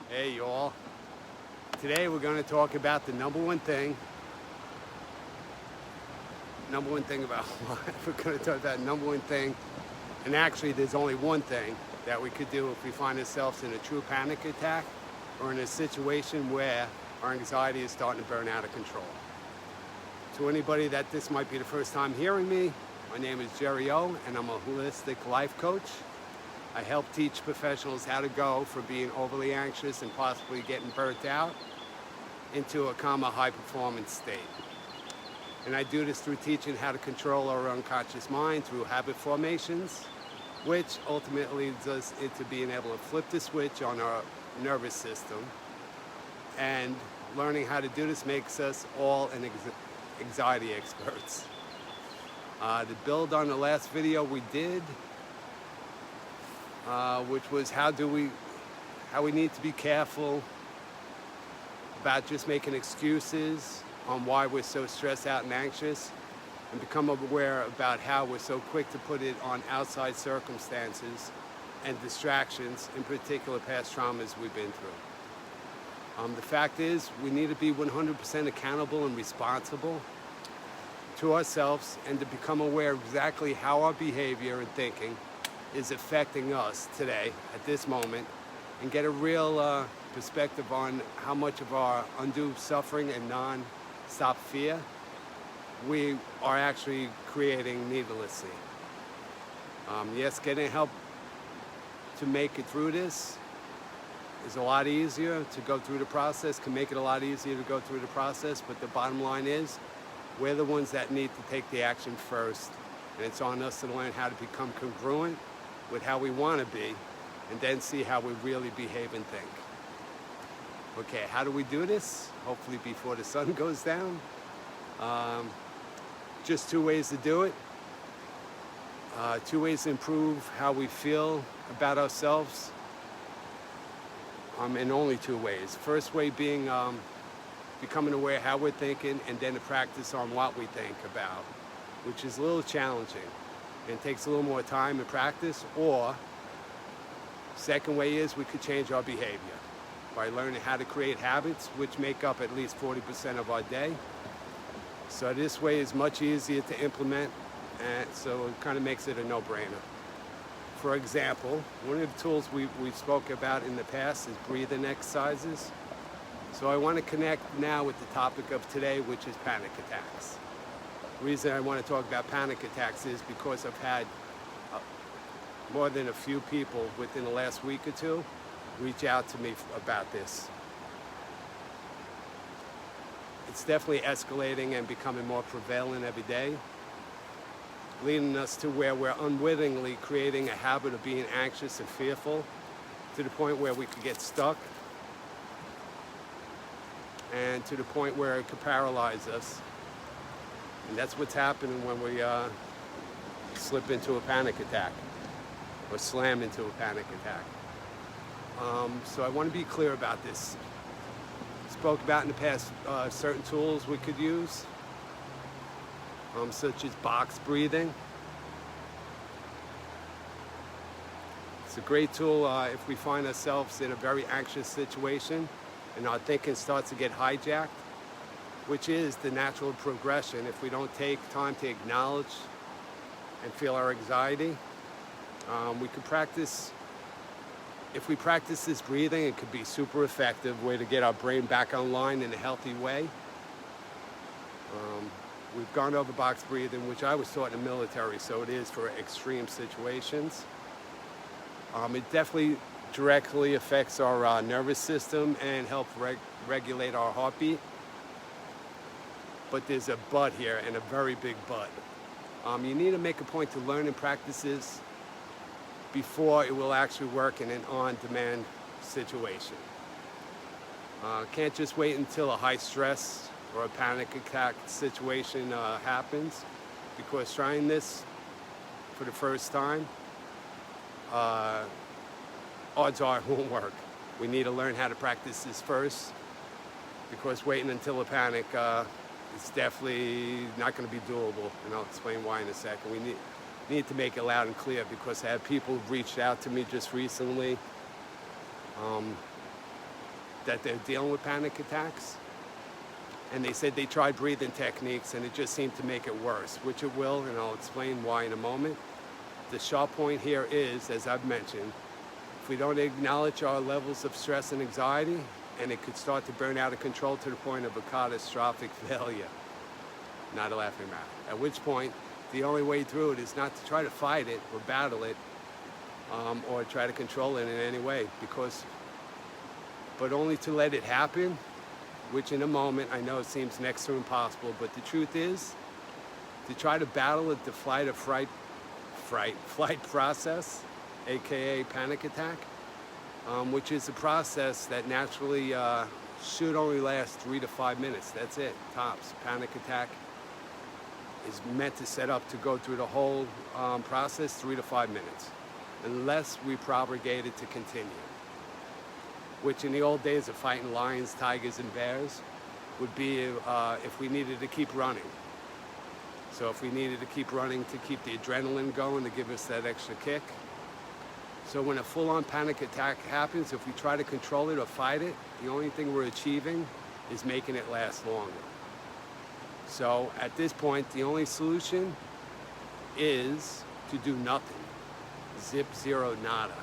Hey y'all. Today we're going to talk about the number one thing about what? We're going to talk about number one thing, and actually there's only one thing that we could do if we find ourselves in a true panic attack or in a situation where our anxiety is starting to burn out of control. To anybody that this might be the first time hearing me, my name is Jerry.oh, and I'm a holistic life coach. I help teach professionals how to go from being overly anxious and possibly getting burnt out into a calmer, high-performance state. And I do this through teaching how to control our unconscious mind through habit formations, which ultimately leads us into being able to flip the switch on our nervous system. And learning how to do this makes us all anxiety experts. To build on the last video we did, which was how we need to be careful about just making excuses on why we're so stressed out and anxious, and become aware about how we're so quick to put it on outside circumstances and distractions, in particular past traumas we've been through. The fact is, we need to be 100% accountable and responsible to ourselves, and to become aware of exactly how our behavior and thinking is affecting us today at this moment, and get a real perspective on how much of our undue suffering and non-stop fear we are actually creating needlessly. Yes, getting help to make it through this is a lot easier. To go through the process can make it a lot easier to go through the process, but the bottom line is we're the ones that need to take the action first, and it's on us to learn how to become congruent with how we want to be, and then see how we really behave and think. Okay, how do we do this? Hopefully before the sun goes down. Just two ways to do it. Two ways to improve how we feel about ourselves. And only two ways. First way being becoming aware how we're thinking, and then to practice on what we think about, which is a little challenging and takes a little more time and practice. Or second way is we could change our behavior by learning how to create habits which make up at least 40% of our day. So this way is much easier to implement, and so it kind of makes it a no-brainer. For example, one of the tools we spoke about in the past is breathing exercises. So I want to connect now with the topic of today, which is panic attacks. The reason I want to talk about panic attacks is because I've had more than a few people within the last week or two reach out to me about this. It's definitely escalating and becoming more prevalent every day, leading us to where we're unwittingly creating a habit of being anxious and fearful to the point where we could get stuck, and to the point where it could paralyze us. And that's what's happening when we slip into a panic attack or slam into a panic attack. So I want to be clear about this. Spoke about in the past certain tools we could use, such as box breathing. It's a great tool if we find ourselves in a very anxious situation and our thinking starts to get hijacked, which is the natural progression if we don't take time to acknowledge and feel our anxiety. We could practice. If we practice this breathing, it could be super effective way to get our brain back online in a healthy way. We've gone over box breathing, which I was taught in the military, so it is for extreme situations. It definitely directly affects our nervous system and helps regulate our heartbeat. But there's a but here, and a very big but. You need to make a point to learn and practice this before it will actually work in an on-demand situation. Can't just wait until a high stress or a panic attack situation happens, because trying this for the first time, odds are it won't work. We need to learn how to practice this first, because waiting until a panic is definitely not going to be doable, and I'll explain why in a second. We need to make it loud and clear, because I have people who've reached out to me just recently that they're dealing with panic attacks. And they said they tried breathing techniques and it just seemed to make it worse, which it will, and I'll explain why in a moment. The sharp point here is, as I've mentioned, if we don't acknowledge our levels of stress and anxiety, and it could start to burn out of control to the point of a catastrophic failure. Not a laughing matter. At which point, the only way through it is not to try to fight it or battle it, or try to control it in any way, but only to let it happen, which in a moment I know it seems next to impossible, but the truth is, to try to battle it, the flight process, aka panic attack, which is a process that naturally should only last 3 to 5 minutes. That's it, tops. Panic attack is meant to set up to go through the whole process 3 to 5 minutes, unless we propagate it to continue. Which in the old days of fighting lions, tigers, and bears would be if we needed to keep running. So if we needed to keep running to keep the adrenaline going, to give us that extra kick. So when a full-on panic attack happens, if we try to control it or fight it, the only thing we're achieving is making it last longer. So at this point, the only solution is to do nothing. Zip, zero, nada.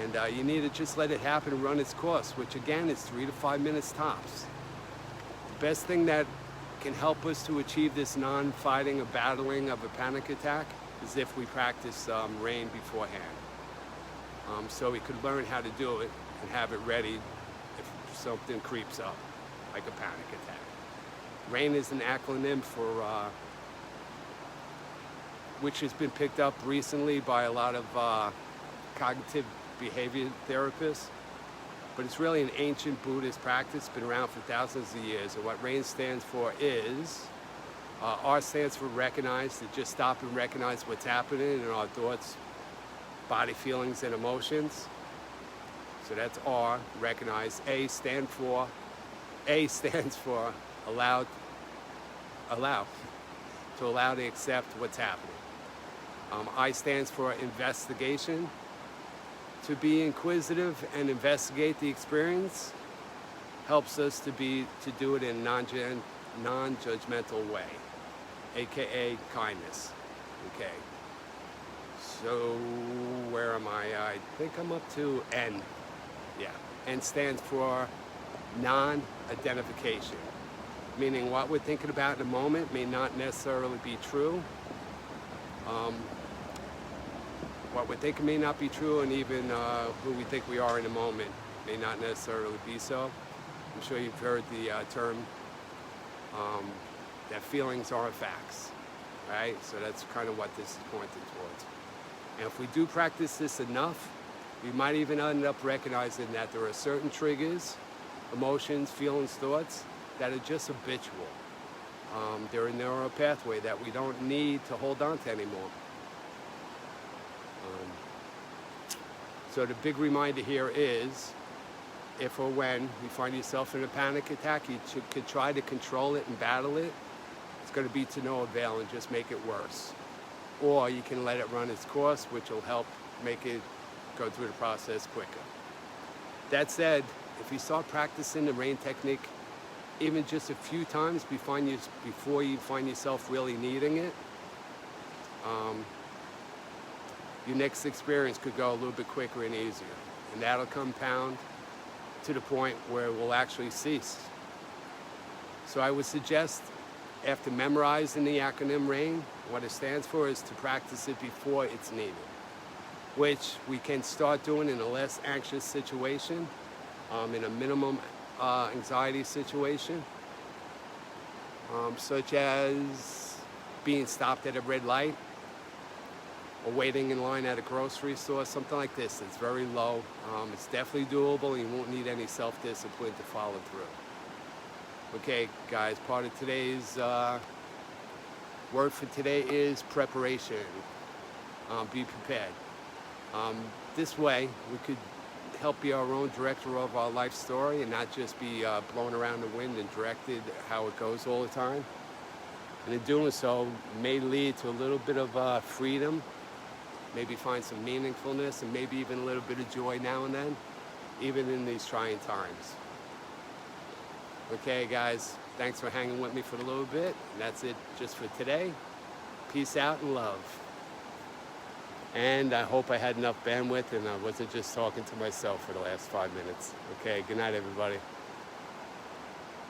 And you need to just let it happen and run its course, which again is 3 to 5 minutes tops. The best thing that can help us to achieve this non-fighting or battling of a panic attack is if we practice RAIN beforehand. So we could learn how to do it and have it ready if something creeps up, like a panic attack. RAIN is an acronym for, which has been picked up recently by a lot of cognitive behavior therapists, but it's really an ancient Buddhist practice, been around for thousands of years. And what RAIN stands for is, R stands for recognize, to just stop and recognize what's happening in our thoughts, body, feelings, and emotions. So that's R, recognize. A stands for allow, to allow to accept what's happening. I stands for investigation, to be inquisitive and investigate the experience helps us to do it in a non-judgmental way, aka kindness. Okay. So where am I? I think I'm up to N. Yeah. N stands for non-identification, meaning what we're thinking about in the moment may not necessarily be true. What we're thinking may not be true, and even who we think we are in the moment may not necessarily be so. I'm sure you've heard the term that feelings aren't facts, right? So that's kind of what this is pointing towards. And if we do practice this enough, we might even end up recognizing that there are certain triggers, emotions, feelings, thoughts that are just habitual. They're a neural pathway that we don't need to hold on to anymore. So the big reminder here is, if or when you find yourself in a panic attack, you could try to control it and battle it. It's going to be to no avail and just make it worse. Or you can let it run its course, which will help make it go through the process quicker. That said, if you start practicing the RAIN technique, even just a few times before you find yourself really needing it, your next experience could go a little bit quicker and easier. And that'll compound to the point where it will actually cease. So I would suggest, after memorizing the acronym RAIN, what it stands for is to practice it before it's needed, which we can start doing in a less anxious situation, in a minimum anxiety situation, such as being stopped at a red light, or waiting in line at a grocery store, something like this. It's very low. It's definitely doable, and you won't need any self-discipline to follow through. Okay, guys, part of today's word for today is preparation. Be prepared. This way, we could help be our own director of our life story and not just be blown around the wind and directed how it goes all the time. And in doing so, may lead to a little bit of freedom, maybe find some meaningfulness, and maybe even a little bit of joy now and then. even in these trying times. Okay, guys, thanks for hanging with me for a little bit. And that's it just for today. Peace out and love. And I hope I had enough bandwidth and I wasn't just talking to myself for the last 5 minutes. Okay, good night, everybody.